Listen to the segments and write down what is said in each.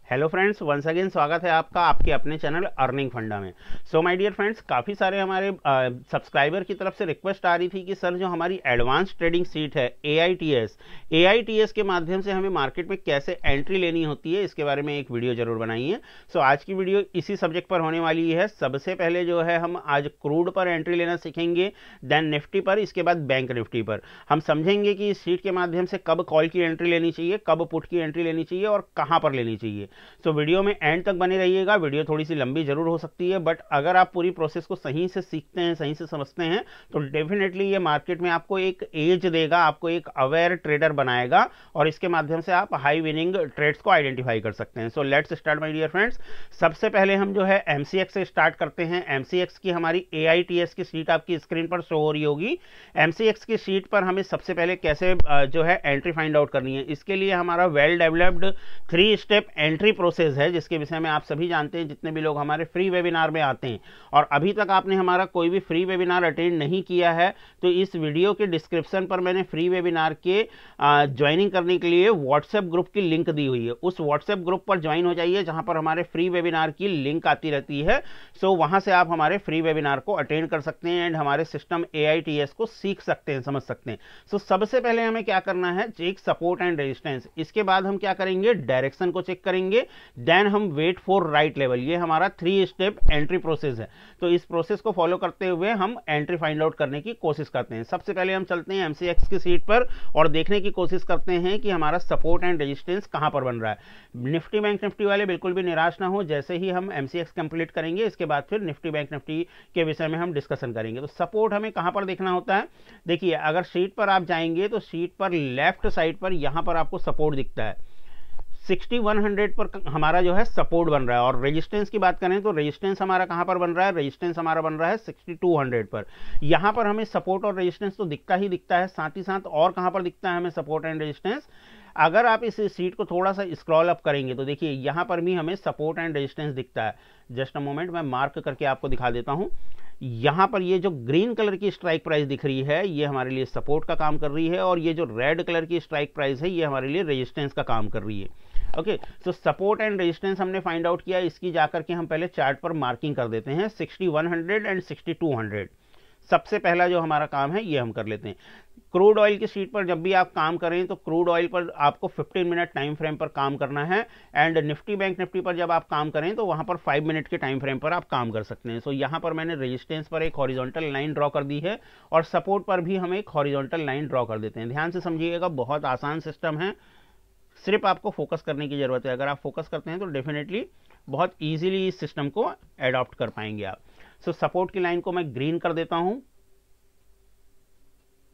Hello friends, once again स्वागत है आपका आपके अपने चैनल अर्निंग फंडा में। सो माय डियर फ्रेंड्स, काफ़ी सारे हमारे सब्सक्राइबर की तरफ से रिक्वेस्ट आ रही थी कि सर जो हमारी एडवांस ट्रेडिंग सीट है AITS के माध्यम से हमें मार्केट में कैसे एंट्री लेनी होती है, इसके बारे में एक वीडियो जरूर बनाइए। सो आज की वीडियो इसी सब्जेक्ट पर होने वाली है। सबसे पहले जो है हम आज क्रूड पर एंट्री लेना सीखेंगे, देन निफ्टी पर, इसके बाद बैंक निफ्टी पर। हम समझेंगे कि इस सीट के माध्यम से कब कॉल की एंट्री लेनी चाहिए, कब पुट की एंट्री लेनी चाहिए और कहां पर लेनी चाहिए। तो वीडियो में एंड तक बने रहिएगा। वीडियो थोड़ी सी लंबी जरूर हो सकती है, बट अगर आप पूरी प्रोसेस को सही से सीखते हैं, सही से समझते हैं, तो डेफिनेटली ये मार्केट में आपको एक एज देगा, आपको एक अवेयर ट्रेडर बनाएगा और इसके माध्यम से आप हाई विनिंग ट्रेड्स को आइडेंटिफाई कर सकते हैं। So let's start my dear friends. सबसे पहले हम जो है MCX से स्टार्ट करते हैं। MCX की हमारी AITS की सीट आपकी स्क्रीन पर शो हो रही होगी। MCX की सीट पर हमें सबसे पहले कैसे जो है एंट्री फाइंड आउट करनी है, इसके लिए हमारा well developed 3 step entry process है, जिसके विषय में आप सभी जानते हैं, जितने भी लोग हमारे फ्री वेबिनार में आते हैं। और अभी तक आपने हमारा कोई भी फ्री वेबिनार अटेंड नहीं किया है तो इस वीडियो के डिस्क्रिप्शन पर मैंने फ्री वेबिनार के ज्वाइनिंग करने के लिए व्हाट्सएप ग्रुप की लिंक दी हुई है। उस व्हाट्सएप ग्रुप पर ज्वाइन हो जाइए जहां पर हमारे फ्री वेबिनार की लिंक आती रहती है। सो वहां से आप हमारे फ्री वेबिनार को अटेंड कर सकते हैं एंड हमारे सिस्टम AITS को सीख सकते हैं, समझ सकते हैं। सो सबसे पहले हमें क्या करना है, चेक सपोर्ट एंड रेजिस्टेंस। इसके बाद हम क्या करेंगे, डायरेक्शन को चेक करेंगे, देन हम वेट फॉर राइट लेवल। ये हमारा 3 स्टेप एंट्री प्रोसेस है। तो इस प्रोसेस को फॉलो करते हुए हम एंट्री फाइंड आउट करने की कोशिश करते हैं। सबसे पहले हम चलते हैं MCX की सीट पर और देखने की कोशिश करते हैं कि हमारा सपोर्ट एंड रेजिस्टेंस कहां पर बन रहा है। निफ्टी बैंक निफ्टी वाले बिल्कुल भी निराश ना हो, जैसे ही हम MCX कंप्लीट करेंगे इसके बाद फिर निफ्टी बैंक निफ्टी के विषय में हम डिस्कशन करेंगे। तो सपोर्ट हमें कहां पर देखना होता है, देखिए अगर सीट पर आप जाएंगे तो सीट पर लेफ्ट साइड पर यहां पर आपको सपोर्ट दिखता है। 6100 पर हमारा जो है सपोर्ट बन रहा है। और रेजिस्टेंस की बात करें तो रेजिस्टेंस हमारा कहां पर बन रहा है, रेजिस्टेंस हमारा बन रहा है 6200 पर। यहां पर हमें सपोर्ट और रेजिस्टेंस तो दिखता ही दिखता है, साथ ही साथ और कहां पर दिखता है हमें सपोर्ट एंड रेजिस्टेंस। अगर आप इस सीट को थोड़ा सा स्क्रॉल अप करेंगे तो देखिए यहां पर भी हमें सपोर्ट एंड रेजिस्टेंस दिखता है। जस्ट अ मोमेंट, मैं मार्क करके आपको दिखा देता हूं। यहां पर ये जो ग्रीन कलर की स्ट्राइक प्राइस दिख रही है ये हमारे लिए सपोर्ट का काम कर रही है और ये जो रेड कलर की स्ट्राइक प्राइस है ये हमारे लिए रेजिस्टेंस का काम कर रही है। Okay, so support and resistance हमने फाइंड आउट किया। इसकी जाकर के हम पहले चार्ट पर मार्किंग कर देते हैं 6100 एंड 6200। सबसे पहला जो हमारा काम है ये हम कर लेते हैं। क्रूड ऑयल की शीट पर जब भी आप काम करें तो क्रूड ऑयल पर आपको 15 मिनट टाइम फ्रेम पर काम करना है एंड निफ्टी बैंक निफ्टी पर जब आप काम करें तो वहां पर 5 मिनट के टाइम फ्रेम पर आप काम कर सकते हैं। सो यहां पर मैंने रेजिस्टेंस पर एक हॉरिजॉन्टल लाइन ड्रॉ कर दी है और सपोर्ट पर भी हम एक हॉरिजॉन्टल लाइन ड्रॉ कर देते हैं। ध्यान से समझिएगा, बहुत आसान सिस्टम है, सिर्फ आपको फोकस करने की जरूरत है। अगर आप फोकस करते हैं तो डेफिनेटली बहुत इजीली इस सिस्टम को एडॉप्ट कर पाएंगे आप। सो सपोर्ट की लाइन को मैं ग्रीन कर देता हूं।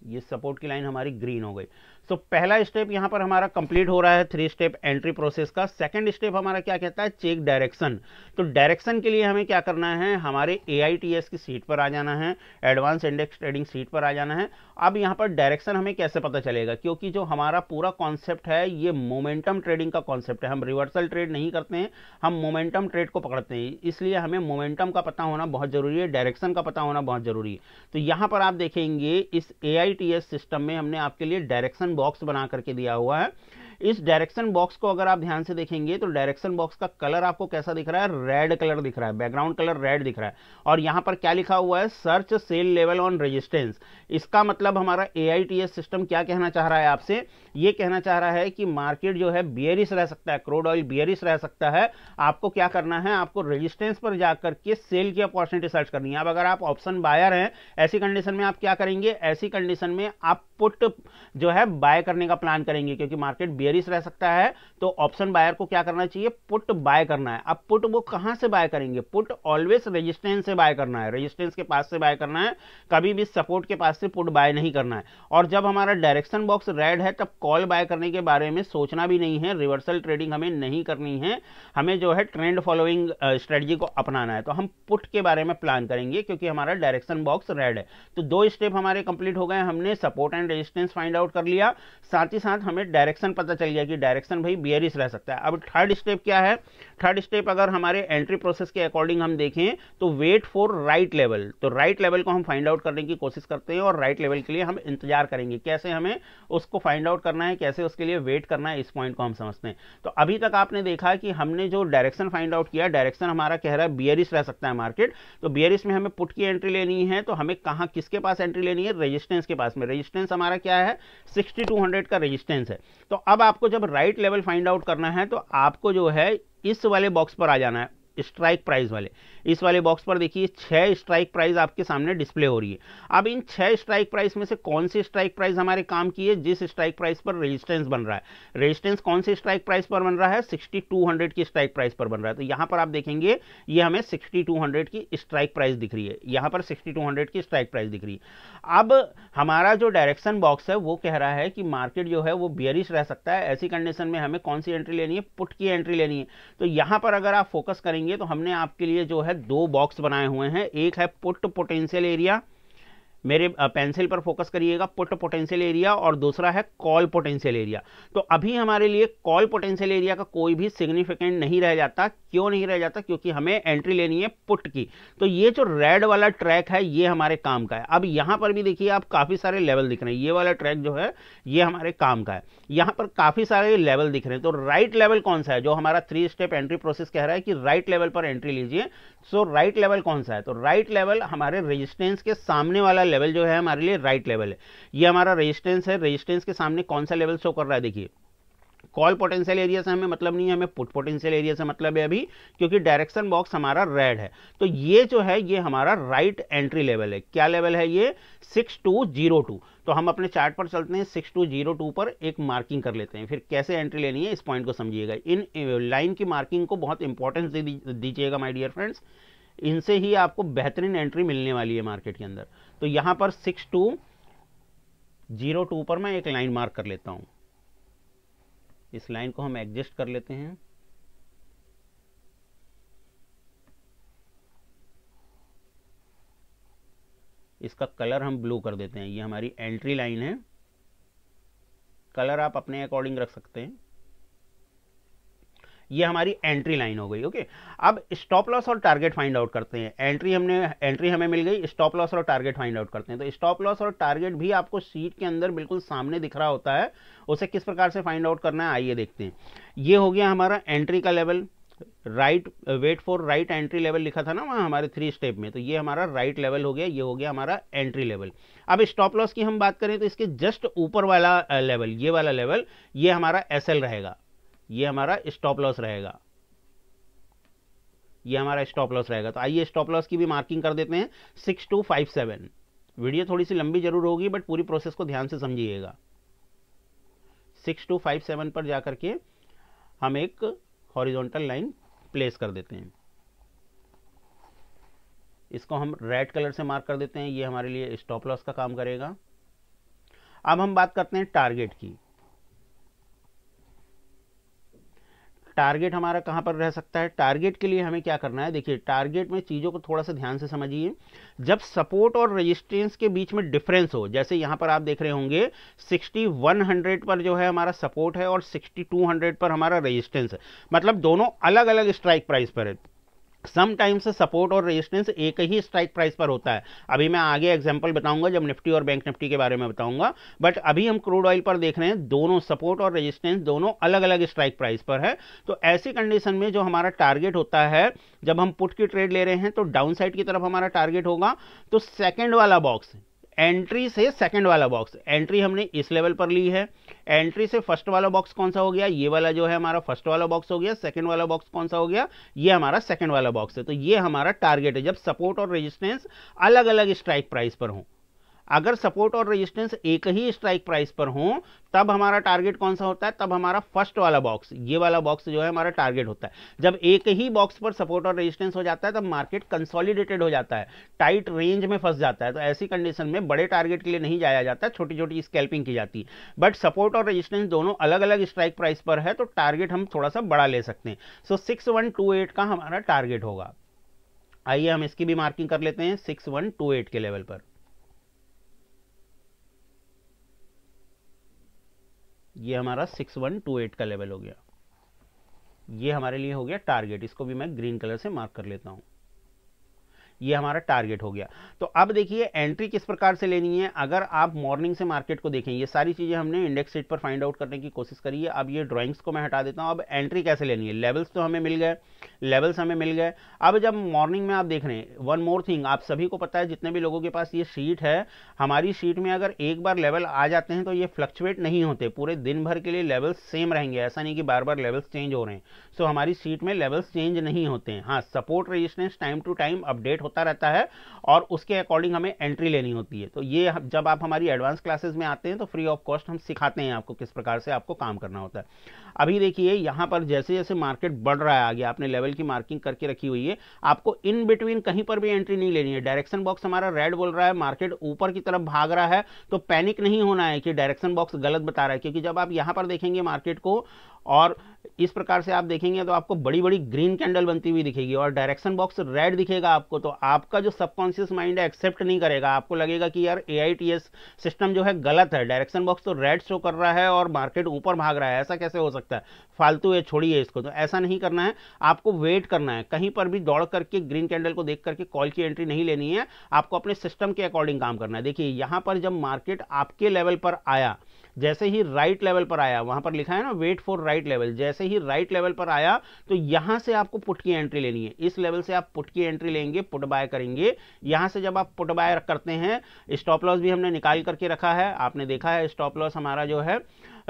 ये सपोर्ट की लाइन हमारी ग्रीन हो गई। सो पहला स्टेप यहां पर हमारा कंप्लीट हो रहा है 3 स्टेप एंट्री प्रोसेस का। सेकंड स्टेप हमारा क्या कहता है, चेक डायरेक्शन। तो डायरेक्शन के लिए हमें क्या करना है, हमारे AITS की सीट पर आ जाना है, एडवांस इंडेक्स ट्रेडिंग सीट पर आ जाना है। अब यहां पर डायरेक्शन हमें कैसे पता चलेगा, क्योंकि जो हमारा पूरा कॉन्सेप्ट है ये मोमेंटम ट्रेडिंग का कॉन्सेप्ट है। हम रिवर्सल ट्रेड नहीं करते हैं, हम मोमेंटम ट्रेड को पकड़ते हैं, इसलिए हमें मोमेंटम का पता होना बहुत जरूरी है, डायरेक्शन का पता होना बहुत जरूरी है। तो यहां पर आप देखेंगे इस AITS सिस्टम में हमने आपके लिए डायरेक्शन बॉक्स बना करके दिया हुआ है। इस डायरेक्शन बॉक्स को अगर आप ध्यान से देखेंगे तो डायरेक्शन बॉक्स का कलर आपको कैसा दिख रहा है, रेड कलर दिख रहा है, बैकग्राउंड कलर रेड दिख रहा है। और यहां पर क्या लिखा हुआ है, search sell level on resistance. इसका मतलब हमारा AITS सिस्टम क्या कहना चाह रहा है आपसे, ये कहना चाह रहा है कि मार्केट जो है बियरिश रह सकता है, क्रूड ऑयल बियरिश रह सकता है। आपको क्या करना है, आपको रेजिस्टेंस पर जाकर के सेल की अपॉर्चुनिटी सर्च करनी है। अब अगर आप ऑप्शन बायर हैं, ऐसी कंडीशन में आप क्या करेंगे, ऐसी कंडीशन में आप पुट जो है बाय करने का प्लान करेंगे, क्योंकि मार्केट बियरिश रह सकता है। तो ऑप्शन बायर को क्या करना चाहिए, पुट बाय करना है। अब पुट वो कहां से बाय करेंगे, पुट ऑलवेज रेजिस्टेंस से बाय करना है, रेजिस्टेंस के पास से बाय करना है, कभी भी सपोर्ट के पास से पुट बाय नहीं करना है। और जब हमारा डायरेक्शन बॉक्स रेड है तब कॉल बाय करने के बारे में सोचना भी नहीं है, रिवर्सल ट्रेडिंग हमें नहीं करनी है, हमें जो है ट्रेंड फॉलोइंग स्ट्रेटजी को अपनाना है। तो हम पुट के बारे में प्लान करेंगे क्योंकि हमारा डायरेक्शन बॉक्स रेड है। तो 2 स्टेप हमारे कंप्लीट हो गए, हमने support and resistance find out कर लिया, साथ ही साथ हमें डायरेक्शन पता चल गया कि डायरेक्शन भाई बियरिश रह सकता है। अब थर्ड स्टेप क्या है? थर्ड स्टेप अगर हमारे एंट्री प्रोसेस के अकॉर्डिंग हम देखें तो वेट फॉर राइट लेवल, तो राइट लेवल को हम फाइंड आउट करने की कोशिश करते हैं और राइट लेवल के लिए हम इंतजार करेंगे। कैसे हमें उसको फाइंड आउट करना है, कैसे उसके लिए वेट करना है, इस पॉइंट को हम समझते हैं। तो अभी तक आपने देखा कि हमने जो डायरेक्शन फाइंड आउट किया, डायरेक्शन हमारा कह रहा है बियरिश रह सकता है मार्केट, तो बियरिश में हमें पुट की एंट्री लेनी है, तो हमें कहां किसके पास एंट्री लेनी है? रेजिस्टेंस के पास में। रेजिस्टेंस हमारा क्या है? 6200 का रेजिस्टेंस है। तो अब आपको जब राइट लेवल फाइंड आउट करना है तो आपको जो है इस वाले बॉक्स पर आ जाना है, स्ट्राइक प्राइस वाले। इस वाले बॉक्स पर देखिए 6 स्ट्राइक प्राइस आपके सामने डिस्प्ले हो रही है। अब इन 6 स्ट्राइक प्राइस में से कौन सी स्ट्राइक प्राइस हमारे काम की है? जिस स्ट्राइक प्राइस पर रेजिस्टेंस बन रहा है। रेजिस्टेंस कौन सी स्ट्राइक प्राइस पर बन रहा है? 6200 की स्ट्राइक प्राइस पर बन रहा है। तो यहां पर आप देखेंगे ये हमें 6200 की स्ट्राइक प्राइस दिख रही है, यहां पर 6200 की स्ट्राइक प्राइस दिख रही है। अब हमारा जो डायरेक्शन बॉक्स है वो कह रहा है कि मार्केट जो है वो बियरिश रह सकता है। ऐसी कंडीशन में हमें कौन सी एंट्री लेनी है? पुट की एंट्री लेनी है। तो यहां पर अगर आप फोकस करेंगे तो हमने आपके लिए जो है 2 बॉक्स बनाए हुए हैं। एक है पुट पोटेंशियल एरिया, मेरे पेंसिल पर फोकस करिएगा, पुट पोटेंशियल एरिया, और दूसरा है कॉल पोटेंशियल एरिया। तो अभी हमारे लिए कॉल पोटेंशियल एरिया का कोई भी सिग्निफिकेंट नहीं रह जाता। क्यों नहीं रह जाता? क्योंकि हमें एंट्री लेनी है पुट की। तो ये जो रेड वाला ट्रैक है ये हमारे काम का है। अब यहां पर भी देखिए आप काफी सारे लेवल दिख रहे हैं, ये वाला ट्रैक जो है ये हमारे काम का है। यहां पर काफी सारे लेवल दिख रहे हैं। तो राइट लेवल कौन सा है? जो हमारा 3 स्टेप एंट्री प्रोसेस कह रहा है कि राइट लेवल पर एंट्री लीजिए। सो राइट लेवल कौन सा है? तो राइट लेवल हमारे रेजिस्टेंस के सामने वाला लेवल जो है हमारे लिए राइट लेवल है। ये हमारा रेजिस्टेंस है, रेजिस्टेंस के सामने कौन सा लेवल शो कर रहा है? देखिए कॉल पोटेंशियल एरिया से हमें मतलब नहीं है, हमें पुट पोटेंशियल एरिया से मतलब है अभी, क्योंकि डायरेक्शन बॉक्स हमारा रेड है। तो ये जो है ये हमारा राइट एंट्री लेवल है। क्या लेवल है ये? 6202। तो हम अपने चार्ट पर चलते हैं, 6202 पर एक मार्किंग कर लेते हैं। फिर कैसे एंट्री लेनी है इस पॉइंट को समझिएगा। इन लाइन की मार्किंग को बहुत इंपॉर्टेंस दीजिएगा माय डियर फ्रेंड्स, इनसे ही आपको बेहतरीन एंट्री मिलने वाली है मार्केट के अंदर। तो यहां पर 6202 पर मैं एक लाइन मार्क कर लेता हूं। इस लाइन को हम एडजस्ट कर लेते हैं। इसका कलर हम ब्लू कर देते हैं। ये हमारी एंट्री लाइन है, कलर आप अपने अकॉर्डिंग रख सकते हैं। ये हमारी एंट्री लाइन हो गई। ओके, अब स्टॉप लॉस और टारगेट फाइंड आउट करते हैं। एंट्री हमें मिल गई, स्टॉप लॉस और टारगेट फाइंड आउट करते हैं। तो स्टॉप लॉस और टारगेट भी आपको शीट के अंदर बिल्कुल सामने दिख रहा होता है, उसे किस प्रकार से फाइंड आउट करना है आइए देखते हैं। ये हो गया हमारा एंट्री का level, right wait for right entry level लिखा था ना वहां हमारे 3 स्टेप में, तो ये हमारा राइट लेवल हो गया, ये हो गया हमारा एंट्री लेवल। अब स्टॉप लॉस की हम बात करें तो इसके जस्ट ऊपर वाला लेवल, ये वाला लेवल, ये हमारा एसएल रहेगा, ये हमारा स्टॉप लॉस रहेगा, ये हमारा स्टॉप लॉस रहेगा। तो आइए स्टॉप लॉस की भी मार्किंग कर देते हैं, 6257। वीडियो थोड़ी सी लंबी जरूर होगी बट पूरी प्रोसेस को ध्यान से समझिएगा। 6257 पर जाकर के हम एक हॉरिजॉन्टल लाइन प्लेस कर देते हैं। इसको हम रेड कलर से मार्क कर देते हैं, ये हमारे लिए स्टॉप लॉस का काम करेगा। अब हम बात करते हैं टारगेट की। टारगेट हमारा कहां पर रह सकता है? टारगेट के लिए हमें क्या करना है? देखिए टारगेट में चीजों को थोड़ा सा ध्यान से समझिए। जब सपोर्ट और रेजिस्टेंस के बीच में डिफरेंस हो, जैसे यहां पर आप देख रहे होंगे 6100 पर जो है हमारा सपोर्ट है और 6200 पर हमारा रेजिस्टेंस है, मतलब दोनों अलग अलग स्ट्राइक प्राइस पर है। समटाइम्स सपोर्ट और रेजिस्टेंस एक ही स्ट्राइक प्राइस पर होता है। अभी मैं आगे एग्जांपल बताऊंगा जब निफ्टी और बैंक निफ्टी के बारे में बताऊंगा, बट अभी हम क्रूड ऑयल पर देख रहे हैं दोनों सपोर्ट और रेजिस्टेंस दोनों अलग अलग स्ट्राइक प्राइस पर है। तो ऐसी कंडीशन में जो हमारा टारगेट होता है, जब हम पुट की ट्रेड ले रहे हैं तो डाउन साइड की तरफ हमारा टारगेट होगा। तो सेकेंड वाला बॉक्स, एंट्री से सेकंड वाला बॉक्स, एंट्री हमने इस लेवल पर ली है, एंट्री से फर्स्ट वाला बॉक्स कौन सा हो गया? ये वाला जो है हमारा फर्स्ट वाला बॉक्स हो गया। सेकंड वाला बॉक्स कौन सा हो गया? ये हमारा सेकंड वाला बॉक्स है। तो ये हमारा टारगेट है जब सपोर्ट और रेजिस्टेंस अलग अलग स्ट्राइक प्राइस पर हो। अगर सपोर्ट और रेजिस्टेंस एक ही स्ट्राइक प्राइस पर हो तब हमारा टारगेट कौन सा होता है? तब हमारा फर्स्ट वाला बॉक्स, ये वाला बॉक्स जो है हमारा टारगेट होता है। जब एक ही बॉक्स पर सपोर्ट और रेजिस्टेंस हो जाता है तब मार्केट कंसोलिडेटेड हो जाता है, टाइट रेंज में फंस जाता है। तो ऐसी कंडीशन में बड़े टारगेट के लिए नहीं जाया जाता, छोटी छोटी स्कैल्पिंग की जाती है। बट सपोर्ट और रेजिस्टेंस दोनों अलग अलग स्ट्राइक प्राइस पर है तो टारगेट हम थोड़ा सा बड़ा ले सकते हैं। सो 6128 का हमारा टारगेट होगा। आइए हम इसकी भी मार्किंग कर लेते हैं 6128 के लेवल पर। ये हमारा 6128 का लेवल हो गया, ये हमारे लिए हो गया टारगेट। इसको भी मैं ग्रीन कलर से मार्क कर लेता हूं, ये हमारा टारगेट हो गया। तो अब देखिए एंट्री किस प्रकार से लेनी है। अगर आप मॉर्निंग से मार्केट को देखें, ये सारी चीजें हमने इंडेक्स शीट पर फाइंड आउट करने की कोशिश करी है। अब ये ड्राइंग्स को मैं हटा देता हूं। अब एंट्री कैसे लेनी है, लेवल्स तो हमें मिल गए, लेवल्स हमें मिल गए। अब जब मॉर्निंग में आप देख रहे हैं, वन मोर थिंग, आप सभी को पता है, जितने भी लोगों के पास ये शीट है, हमारी शीट में अगर एक बार लेवल आ जाते हैं तो ये फ्लक्चुएट नहीं होते, पूरे दिन भर के लिए लेवल्स सेम रहेंगे। ऐसा नहीं कि बार बार लेवल्स चेंज हो रहे हैं। सो हमारी शीट में लेवल्स चेंज नहीं होते हैं। हाँ, support resistance time to time update होता रहता है और उसके अकॉर्डिंग हमें एंट्री लेनी होती है। तो ये जब आप हमारी एडवांस क्लासेस में आते हैं तो फ्री ऑफ कॉस्ट हम सिखाते हैं आपको किस प्रकार से आपको काम करना होता है। अभी देखिए यहां पर जैसे जैसे मार्केट बढ़ रहा है आगे, आपने लेवल की मार्किंग करके रखी हुई है, आपको इन बिटवीन कहीं पर भी एंट्री नहीं लेनी है। डायरेक्शन बॉक्स हमारा रेड बोल रहा है, मार्केट ऊपर की तरफ भाग रहा है, तो पैनिक नहीं होना है कि डायरेक्शन बॉक्स गलत बता रहा है, क्योंकि जब आप यहां पर देखेंगे मार्केट को और इस प्रकार से आप देखेंगे तो आपको बड़ी बड़ी ग्रीन कैंडल बनती हुई दिखेगी और डायरेक्शन बॉक्स रेड दिखेगा आपको, तो आपका जो सबकॉन्शियस माइंड है एक्सेप्ट नहीं करेगा। आपको लगेगा कि यार AITS सिस्टम जो है गलत है, डायरेक्शन बॉक्स तो रेड शो कर रहा है और मार्केट ऊपर भाग रहा है, ऐसा कैसे हो सकता है, फालतू है, छोड़िए इसको। तो ऐसा नहीं करना है, आपको वेट करना है। कहीं पर भी दौड़ करके ग्रीन कैंडल को देख करके कॉल की एंट्री नहीं लेनी है, आपको अपने सिस्टम के अकॉर्डिंग काम करना है। देखिए यहां पर जब मार्केट आपके लेवल पर आया, जैसे ही राइट लेवल पर आया, वहां पर लिखा है ना वेट फॉर राइट लेवल, जैसे ही राइट लेवल पर आया तो यहां से आपको पुट की एंट्री लेनी है। इस लेवल से आप पुट की एंट्री लेंगे, पुट बाय करेंगे। यहां से जब आप पुट बाय करते हैं, स्टॉप लॉस भी हमने निकाल करके रखा है, आपने देखा है स्टॉप लॉस हमारा जो है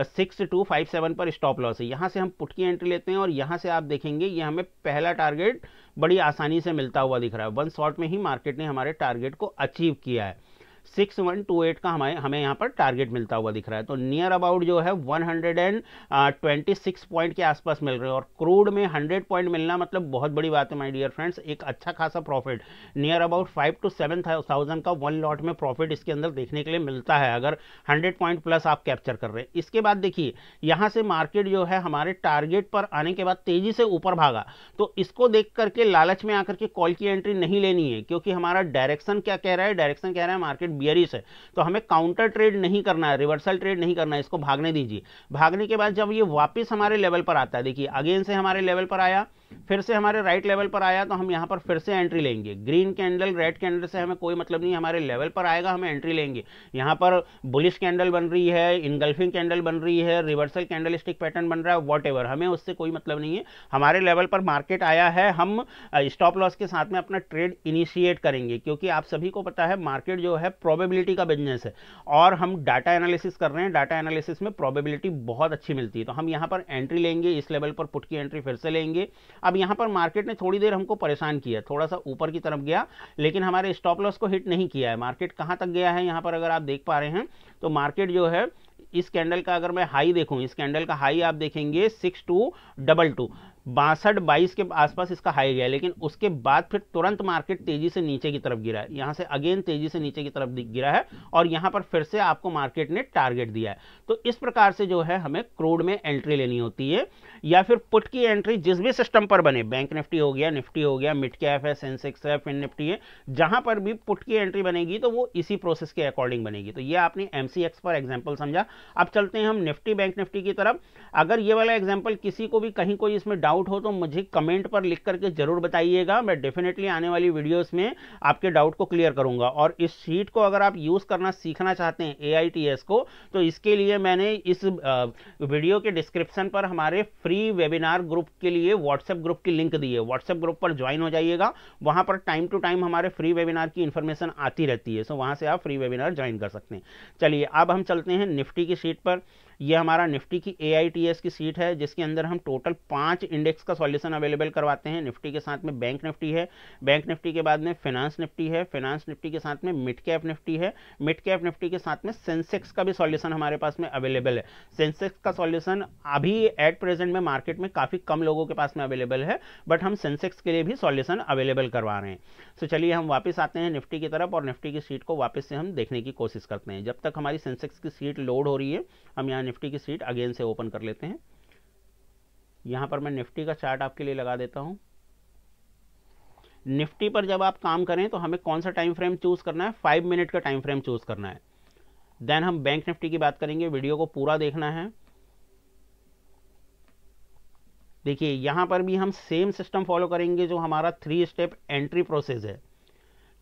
6257 पर स्टॉप लॉस है। यहां से हम पुट की एंट्री लेते हैं और यहां से आप देखेंगे ये हमें पहला टारगेट बड़ी आसानी से मिलता हुआ दिख रहा है। वन शॉट में ही मार्केट ने हमारे टारगेट को अचीव किया है। 6128 का हमें यहाँ पर टारगेट मिलता हुआ दिख रहा है। तो नियर अबाउट जो है 126 पॉइंट के आसपास मिल रहे हैं और क्रूड में 100 पॉइंट मिलना मतलब बहुत बड़ी बात है माय डियर फ्रेंड्स। एक अच्छा खासा प्रॉफिट, नियर अबाउट 5 to 7,000 का वन लॉट में प्रॉफिट इसके अंदर देखने के लिए मिलता है अगर 100 पॉइंट प्लस आप कैप्चर कर रहे हैं। इसके बाद देखिए यहां से मार्केट जो है हमारे टारगेट पर आने के बाद तेजी से ऊपर भागा, तो इसको देख करके लालच में आकर के कॉल की एंट्री नहीं लेनी है, क्योंकि हमारा डायरेक्शन क्या कह रहा है, डायरेक्शन कह रहा है मार्केट बियरिश है। तो हमें काउंटर ट्रेड नहीं करना है, रिवर्सल ट्रेड नहीं करना है, इसको भागने दीजिए। भागने के बाद जब ये वापस हमारे लेवल पर आता है, देखिए अगेन से हमारे लेवल पर आया, फिर से हमारे राइट लेवल पर आया, तो हम यहां पर फिर से एंट्री लेंगे। ग्रीन कैंडल रेड कैंडल से हमें कोई मतलब नहीं, हमारे लेवल पर आएगा हमें एंट्री लेंगे। यहां पर बुलिश कैंडल बन रही है, इनगल्फिंग कैंडल बन रही है, रिवर्सल कैंडल स्टिक पैटर्न बन रहा है, वॉटएवर, हमें उससे कोई मतलब नहीं है। हमारे लेवल पर मार्केट आया है, हम स्टॉप लॉस के साथ में अपना ट्रेड इनिशिएट करेंगे, क्योंकि आप सभी को पता है मार्केट जो है प्रोबेबिलिटी का बिजनेस है और हम डाटा एनालिसिस कर रहे हैं। डाटा एनालिसिस में प्रोबेबिलिटी बहुत अच्छी मिलती है, तो हम यहां पर एंट्री लेंगे, इस लेवल पर पुट की एंट्री फिर से लेंगे। अब यहां पर मार्केट ने थोड़ी देर हमको परेशान किया, थोड़ा सा ऊपर की तरफ गया, लेकिन हमारे स्टॉप लॉस को हिट नहीं किया है। मार्केट कहां तक गया है, यहां पर अगर आप देख पा रहे हैं तो मार्केट जो है इस कैंडल का अगर मैं हाई देखूं, इस कैंडल का हाई आप देखेंगे 6222, 6222 के आसपास इसका हाई गया, लेकिन उसके बाद फिर तुरंत मार्केट तेजी से नीचे की तरफ गिरा है। यहां से अगेन तेजी से नीचे की तरफ गिरा है और यहां पर फिर से आपको मार्केट ने टारगेट दिया है। तो इस प्रकार से जो है हमें क्रूड में एंट्री लेनी होती है, या फिर पुट की एंट्री जिस भी सिस्टम पर बने, बैंक निफ्टी हो गया, मिड कैप है, सेंसेक्स है, फिन निफ्टी है, जहां पर भी पुट की एंट्री बनेगी तो वो इसी प्रोसेस के अकॉर्डिंग बनेगी। तो ये आपने MCX पर एग्जाम्पल समझा। अब चलते हैं हम निफ्टी बैंक निफ्टी की तरफ। अगर ये वाला एग्जाम्पल किसी को भी कहीं कोई इसमें डाउट हो तो मुझे कमेंट पर लिख करके जरूर बताइएगा, मैं डेफिनेटली आने वाली वीडियोस में आपके डाउट को क्लियर करूंगा। और इस शीट को अगर आप यूज करना सीखना चाहते हैं AITS को, तो इसके लिए मैंने इस वीडियो के डिस्क्रिप्शन पर हमारे फ्री वेबिनार ग्रुप के लिए व्हाट्सएप ग्रुप की लिंक दी है। व्हाट्सएप ग्रुप पर ज्वाइन हो जाइएगा, वहां पर टाइम टू टाइम हमारे फ्री वेबिनार की इंफॉर्मेशन आती रहती है, सो वहां से आप फ्री वेबिनार ज्वाइन कर सकते हैं। चलिए अब हम चलते हैं निफ्टी की शीट पर। यह हमारा निफ्टी की AITS की सीट है, जिसके अंदर हम टोटल 5 इंडेक्स का सॉल्यूशन अवेलेबल करवाते हैं। निफ्टी के साथ में बैंक निफ्टी है, बैंक निफ्टी के बाद में फाइनेंस निफ्टी है, फाइनेंस निफ्टी के साथ में मिड कैप निफ्टी है, मिड कैप निफ्टी के साथ में सेंसेक्स का भी सॉल्यूशन हमारे पास में अवेलेबल है। सेंसेक्स का सॉल्यूशन अभी एट प्रेजेंट में मार्केट में काफी कम लोगों के पास में अवेलेबल है, बट हम सेंसेक्स के लिए भी सॉल्यूशन अवेलेबल करवा रहे हैं। तो चलिए हम वापस आते हैं निफ्टी की तरफ और निफ्टी की सीट को वापस से हम देखने की कोशिश करते हैं। जब तक हमारी सेंसेक्स की सीट लोड हो रही है, हम यहाँ निफ्टी की सीट अगेन से ओपन कर लेते हैं। यहां पर मैं निफ्टी का चार्ट आपके लिए लगा देता हूं। निफ्टी पर जब आप काम करें तो हमें कौन सा टाइम फ्रेम चूज करना है, 5 मिनट का टाइम फ्रेम चूज करना है। देन हम बैंक निफ्टी की बात करेंगे, वीडियो को पूरा देखना है। देखिए यहां पर भी हम सेम सिस्टम फॉलो करेंगे जो हमारा 3 स्टेप एंट्री प्रोसेस है।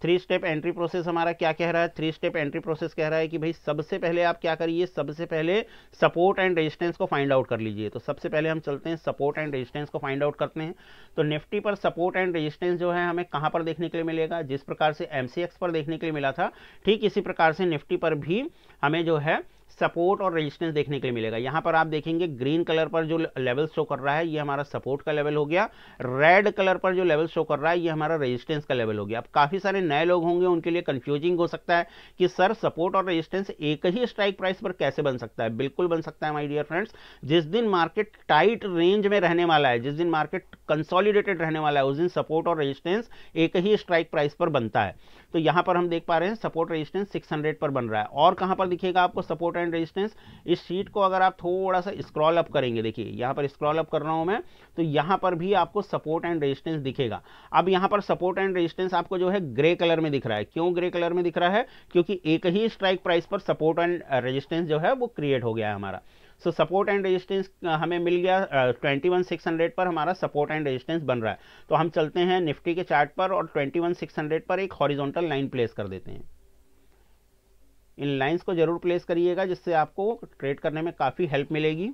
3 स्टेप एंट्री प्रोसेस हमारा क्या कह रहा है? 3 स्टेप एंट्री प्रोसेस कह रहा है कि भाई सबसे पहले आप क्या करिए, सबसे पहले सपोर्ट एंड रेजिस्टेंस को फाइंड आउट कर लीजिए। तो सबसे पहले हम चलते हैं सपोर्ट एंड रेजिस्टेंस को फाइंड आउट करते हैं। तो निफ्टी पर सपोर्ट एंड रेजिस्टेंस जो है हमें कहां पर देखने के लिए मिलेगा? जिस प्रकार से एमसीएक्स पर देखने के लिए मिला था, ठीक इसी प्रकार से निफ्टी पर भी हमें जो है सपोर्ट और रेजिस्टेंस देखने के लिए मिलेगा। यहां पर आप देखेंगे ग्रीन कलर पर जो लेवल शो कर रहा है ये हमारा सपोर्ट का लेवल हो गया, रेड कलर पर जो लेवल शो कर रहा है ये हमारा रेजिस्टेंस का लेवल हो गया। अब काफी सारे नए लोग होंगे, उनके लिए कंफ्यूजिंग हो सकता है कि सर सपोर्ट और रेजिस्टेंस एक ही स्ट्राइक प्राइस पर कैसे बन सकता है? बिल्कुल बन सकता है माय डियर फ्रेंड्स। जिस दिन मार्केट टाइट रेंज में रहने वाला है, जिस दिन मार्केट कंसोलिडेटेड रहने वाला है, उस दिन सपोर्ट और रेजिस्टेंस एक ही स्ट्राइक प्राइस पर बनता है। तो यहां पर हम देख पा रहे हैं सपोर्ट रेजिस्टेंस 600 पर बन रहा है। और कहां पर दिखेगा आपको सपोर्ट एंड रेजिस्टेंस? इस शीट को अगर आप थोड़ा सा स्क्रॉल अप करेंगे, देखिए यहां पर स्क्रॉल अप कर रहा हूं मैं, तो यहां पर भी आपको सपोर्ट एंड रेजिस्टेंस दिखेगा। अब यहां पर सपोर्ट एंड रेजिस्टेंस आपको जो है ग्रे कलर में दिख रहा है। क्यों ग्रे कलर में दिख रहा है? क्योंकि एक ही स्ट्राइक प्राइस पर सपोर्ट एंड रेजिस्टेंस जो है वो क्रिएट हो गया है हमारा। सो सपोर्ट एंड रेजिस्टेंस हमें मिल गया 21,600 पर हमारा सपोर्ट एंड रेजिस्टेंस बन रहा है। तो हम चलते हैं निफ्टी के चार्ट पर और 21,600 पर एक हॉरिजॉन्टल लाइन प्लेस कर देते हैं। इन लाइंस को जरूर प्लेस करिएगा जिससे आपको ट्रेड करने में काफी हेल्प मिलेगी।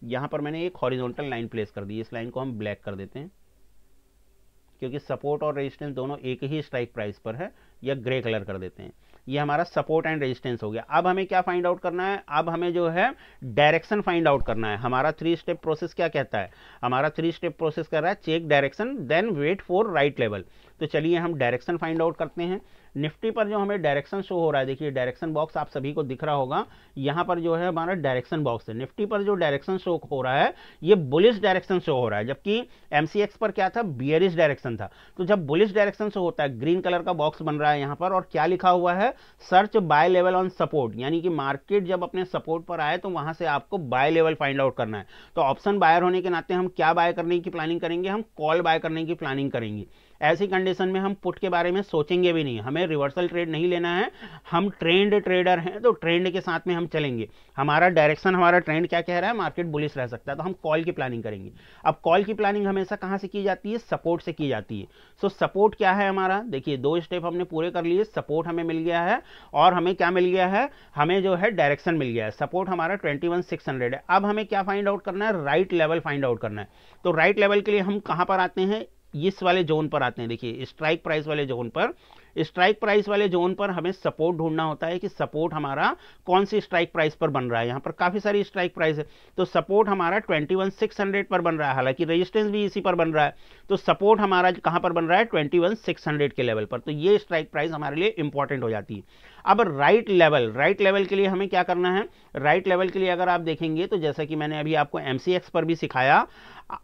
यहां पर मैंने एक हॉरिजॉन्टल लाइन प्लेस कर दी, इस लाइन को हम ब्लैक कर देते हैं क्योंकि सपोर्ट और रेजिस्टेंस दोनों एक ही स्ट्राइक प्राइस पर है, या ग्रे कलर कर देते हैं। ये हमारा सपोर्ट एंड रेजिस्टेंस हो गया। अब हमें क्या फाइंड आउट करना है? अब हमें जो है डायरेक्शन फाइंड आउट करना है। हमारा 3 स्टेप प्रोसेस क्या कहता है? हमारा 3 स्टेप प्रोसेस कर रहा है check direction then wait for right level. तो चलिए हम डायरेक्शन फाइंड आउट करते हैं। निफ्टी पर जो हमें डायरेक्शन शो हो रहा है, देखिए डायरेक्शन बॉक्स आप सभी को दिख रहा होगा, यहां पर जो है हमारा डायरेक्शन बॉक्स है। निफ्टी पर जो डायरेक्शन शो हो रहा है ये बुलिश डायरेक्शन शो हो रहा है, जबकि एमसीएक्स पर क्या था? बियरिश डायरेक्शन था। तो जब बुलिश डायरेक्शन शो होता है, ग्रीन कलर का बॉक्स बन रहा है यहां पर, और क्या लिखा हुआ है? Search by level on support, यानी कि मार्केट जब अपने सपोर्ट पर आए तो वहां से आपको बाय लेवल फाइंड आउट करना है। तो ऑप्शन बायर होने के नाते हम क्या बाय करने की प्लानिंग करेंगे? हम कॉल बाय करने की प्लानिंग करेंगे। ऐसी कंडीशन में हम पुट के बारे में सोचेंगे भी नहीं, हमें रिवर्सल ट्रेड नहीं लेना है। हम ट्रेंड ट्रेडर हैं तो ट्रेंड के साथ में हम चलेंगे। हमारा डायरेक्शन, हमारा ट्रेंड क्या कह रहा है? मार्केट बुलिश रह सकता है, तो हम कॉल की प्लानिंग करेंगे। अब कॉल की प्लानिंग हमेशा कहां से की जाती है? सपोर्ट से की जाती है। सो सपोर्ट क्या है हमारा? देखिए 2 स्टेप हमने पूरे कर लिए, सपोर्ट हमें मिल गया है और हमें क्या मिल गया है? हमें जो है डायरेक्शन मिल गया है। सपोर्ट हमारा 21,600 है। अब हमें क्या फाइंड आउट करना है? राइट लेवल फाइंड आउट करना है। तो राइट लेवल के लिए हम कहां पर आते हैं? इस वाले जोन पर आते हैं। देखिए स्ट्राइक प्राइस वाले जोन पर, स्ट्राइक प्राइस वाले जोन पर हमें सपोर्ट ढूंढना होता है कि सपोर्ट हमारा कौन सी स्ट्राइक प्राइस पर बन रहा है। यहां पर काफी सारी स्ट्राइक प्राइस है, तो सपोर्ट हमारा 21,600 पर बन रहा है, हालांकि रेजिस्टेंस भी इसी पर बन रहा है। तो सपोर्ट हमारा कहां पर बन रहा है? 21,600 के लेवल पर। तो ये स्ट्राइक प्राइस हमारे लिए इंपॉर्टेंट हो जाती है। अब राइट लेवल के लिए हमें क्या करना है? राइट लेवल के लिए अगर आप देखेंगे तो जैसा कि मैंने अभी आपको एमसीएक्स पर भी सिखाया,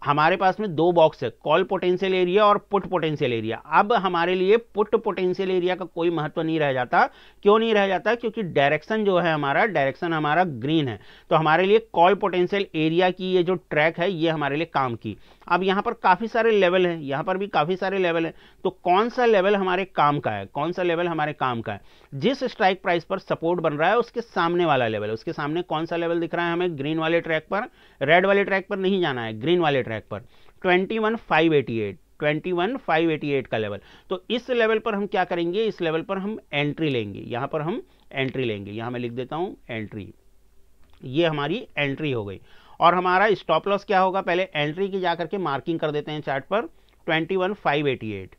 हमारे पास में 2 बॉक्स है, कॉल पोटेंशियल एरिया और पुट पोटेंशियल एरिया। अब हमारे लिए पुट पोटेंशियल एरिया का कोई महत्व नहीं रह जाता। क्यों नहीं रह जाता? क्योंकि डायरेक्शन जो है हमारा, डायरेक्शन हमारा ग्रीन है, तो हमारे लिए कॉल पोटेंशियल एरिया की ये जो ट्रैक है ये हमारे लिए काम की। अब यहां पर काफी सारे लेवल हैं, यहां पर भी काफी सारे लेवल हैं, तो कौन सा लेवल हमारे काम का है? कौन सा लेवल हमारे काम का है? जिस स्ट्राइक प्राइस पर सपोर्ट बन रहा है उसके सामने वाला लेवल, उसके सामने कौन सा लेवल दिख रहा है हमें? ग्रीन वाले ट्रैक पर, रेड वाले ट्रैक पर नहीं जाना है, ग्रीन वाले ट्रैक पर 21,588 का लेवल। तो इस लेवल पर हम क्या करेंगे? इस लेवल पर हम एंट्री लेंगे। यहां पर हम एंट्री लेंगे, यहां मैं लिख देता हूं एंट्री। ये हमारी एंट्री हो गई। और हमारा स्टॉप लॉस क्या होगा? पहले एंट्री की जाकर के मार्किंग कर देते हैं चार्ट पर 21,588।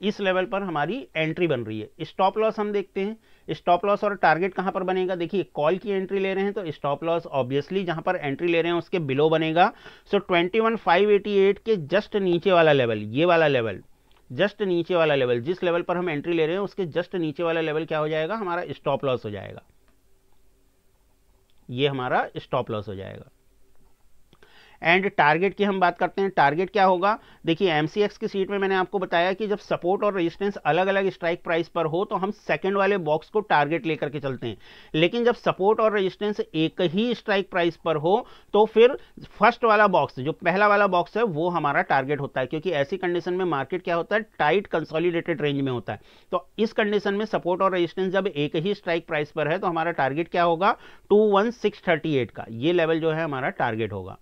इस लेवल पर हमारी एंट्री बन रही है। स्टॉप लॉस हम देखते हैं, स्टॉप लॉस और टारगेट कहां पर बनेगा? देखिए कॉल की एंट्री ले रहे हैं तो स्टॉप लॉस ऑब्वियसली जहां पर एंट्री ले रहे हैं उसके बिलो बनेगा। सो 21,588 के जस्ट नीचे वाला लेवल, ये वाला लेवल, जस्ट नीचे वाला लेवल, जिस लेवल पर हम एंट्री ले रहे हैं उसके जस्ट नीचे वाला लेवल क्या हो जाएगा? हमारा स्टॉप लॉस हो जाएगा। ये हमारा स्टॉप लॉस हो जाएगा। एंड टारगेट की हम बात करते हैं। टारगेट क्या होगा, देखिए एमसीएक्स की सीट में मैंने आपको बताया कि जब सपोर्ट और रेजिस्टेंस अलग अलग स्ट्राइक प्राइस पर हो तो हम सेकंड वाले बॉक्स को टारगेट लेकर के चलते हैं, लेकिन जब सपोर्ट और रेजिस्टेंस एक ही स्ट्राइक प्राइस पर हो तो फिर फर्स्ट वाला बॉक्स, जो पहला वाला बॉक्स है, वो हमारा टारगेट होता है, क्योंकि ऐसी कंडीशन में मार्केट क्या होता है, टाइट कंसोलिडेटेड रेंज में होता है। तो इस कंडीशन में सपोर्ट और रेजिस्टेंस जब एक ही स्ट्राइक प्राइस पर है तो हमारा टारगेट क्या होगा, 21638 का ये लेवल जो है हमारा टारगेट होगा।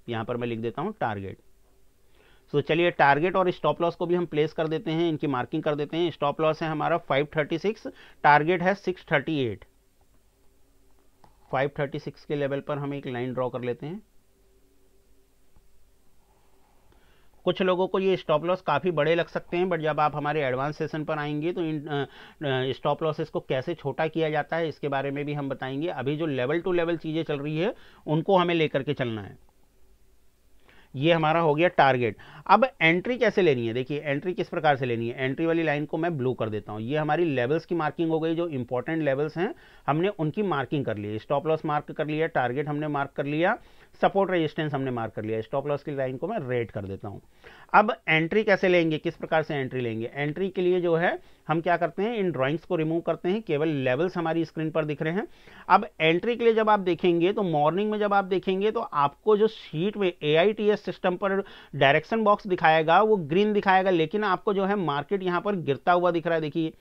यहां पर मैं लिख देता हूं टारगेट। तो चलिए टारगेट और स्टॉप लॉस को भी हम प्लेस कर देते हैं, इनकी मार्किंग कर देते हैं। स्टॉप लॉस है हमारा 536, टारगेट है 638। 536 के लेवल पर हम एक लाइन ड्रॉ कर लेते हैं। कुछ लोगों को ये स्टॉप लॉस काफ़ी बड़े लग सकते हैं, बट जब आप हमारे एडवांस सेशन पर आएंगे तो इन स्टॉप लॉसेस को कैसे छोटा किया जाता है इसके बारे में भी हम बताएंगे। अभी जो लेवल टू लेवल चीज़ें चल रही है उनको हमें लेकर के चलना है। ये हमारा हो गया टारगेट। अब एंट्री कैसे लेनी है, देखिए एंट्री किस प्रकार से लेनी है। एंट्री वाली लाइन को मैं ब्लू कर देता हूं। ये हमारी लेवल्स की मार्किंग हो गई, जो इंपॉर्टेंट लेवल्स हैं हमने उनकी मार्किंग कर ली। स्टॉप लॉस मार्क कर लिया, टारगेट हमने मार्क कर लिया, सपोर्ट रेजिस्टेंस हमने मार्क कर लिया। स्टॉप लॉस की लाइन को मैं रेड कर देता हूं। अब एंट्री कैसे लेंगे, किस प्रकार से एंट्री लेंगे। एंट्री के लिए जो है हम क्या करते हैं, इन ड्राइंग्स को रिमूव करते हैं, केवल लेवल्स हमारी स्क्रीन पर दिख रहे हैं। अब एंट्री के लिए जब आप देखेंगे तो मॉर्निंग में जब आप देखेंगे तो आपको जो शीट में AITS सिस्टम पर डायरेक्शन बॉक्स दिखाएगा वो ग्रीन दिखाएगा, लेकिन आपको जो है मार्केट यहां पर गिरता हुआ दिख रहा है। देखिए